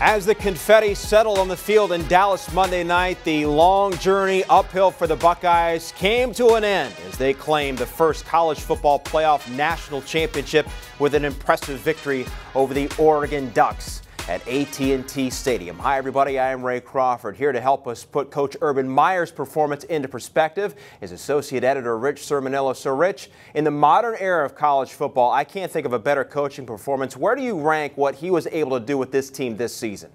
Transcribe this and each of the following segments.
As the confetti settled on the field in Dallas Monday night, the long journey uphill for the Buckeyes came to an end as they claimed the first college football playoff national championship with an impressive victory over the Oregon Ducks at AT&T Stadium. Hi, everybody. I am Ray Crawford. Here to help us put Coach Urban Meyer's performance into perspective is Associate Editor Rich Cirminiello. So, Rich, in the modern era of college football, I can't think of a better coaching performance. Where do you rank what he was able to do with this team this season?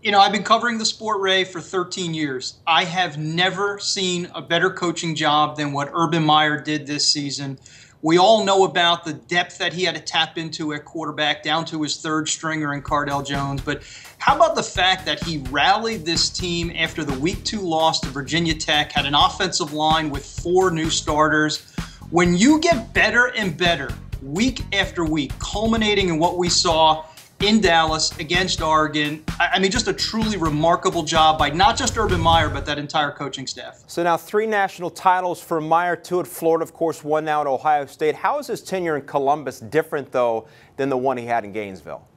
You know, I've been covering the sport, Ray, for 13 years. I have never seen a better coaching job than what Urban Meyer did this season. We all know about the depth that he had to tap into at quarterback, down to his third stringer in Cardell Jones. But how about the fact that he rallied this team after the Week 2 loss to Virginia Tech, had an offensive line with 4 new starters? When you get better and better week after week, culminating in what we saw in Dallas against Oregon, I mean, just a truly remarkable job by not just Urban Meyer, but that entire coaching staff. So now 3 national titles for Meyer, 2 at Florida, of course, 1 now at Ohio State. How is his tenure in Columbus different, though, than the one he had in Gainesville?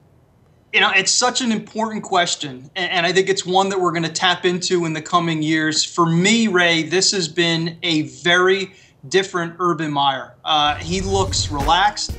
You know, it's such an important question, and I think it's one that we're going to tap into in the coming years. For me, Ray, this has been a very different Urban Meyer. He looks relaxed.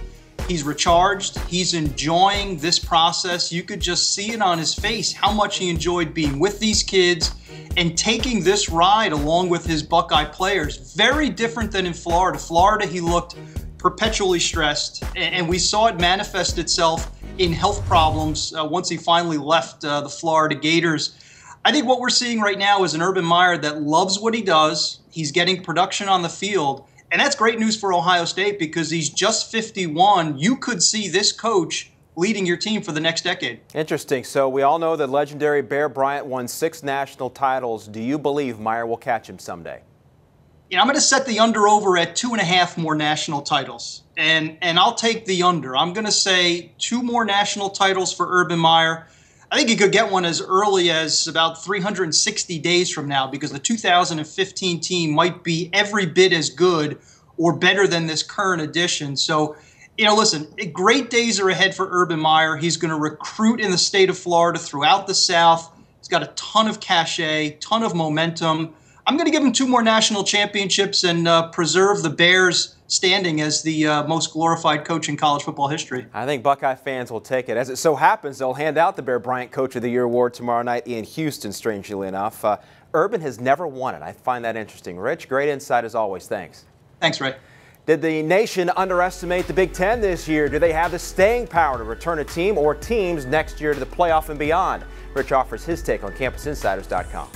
He's recharged. He's enjoying this process. You could just see it on his face how much he enjoyed being with these kids and taking this ride along with his Buckeye players. Very different than in Florida. Florida, he looked perpetually stressed, and we saw it manifest itself in health problems once he finally left the Florida Gators. I think what we're seeing right now is an Urban Meyer that loves what he does. He's getting production on the field. And that's great news for Ohio State because he's just 51. You could see this coach leading your team for the next decade. Interesting. So we all know that legendary Bear Bryant won 6 national titles. Do you believe Meyer will catch him someday? You know, I'm going to set the under-over at 2.5 more national titles. And I'll take the under. I'm going to say 2 more national titles for Urban Meyer. I think he could get one as early as about 360 days from now because the 2015 team might be every bit as good or better than this current edition. So, you know, listen, great days are ahead for Urban Meyer. He's going to recruit in the state of Florida throughout the South. He's got a ton of cachet, ton of momentum. I'm going to give him 2 more national championships and preserve the Bears' standing as the most glorified coach in college football history. I think Buckeye fans will take it. As it so happens, they'll hand out the Bear Bryant Coach of the Year award tomorrow night in Houston, strangely enough. Urban has never won it. I find that interesting. Rich, great insight as always. Thanks. Thanks, Ray. Did the nation underestimate the Big Ten this year? Do they have the staying power to return a team or teams next year to the playoff and beyond? Rich offers his take on CampusInsiders.com.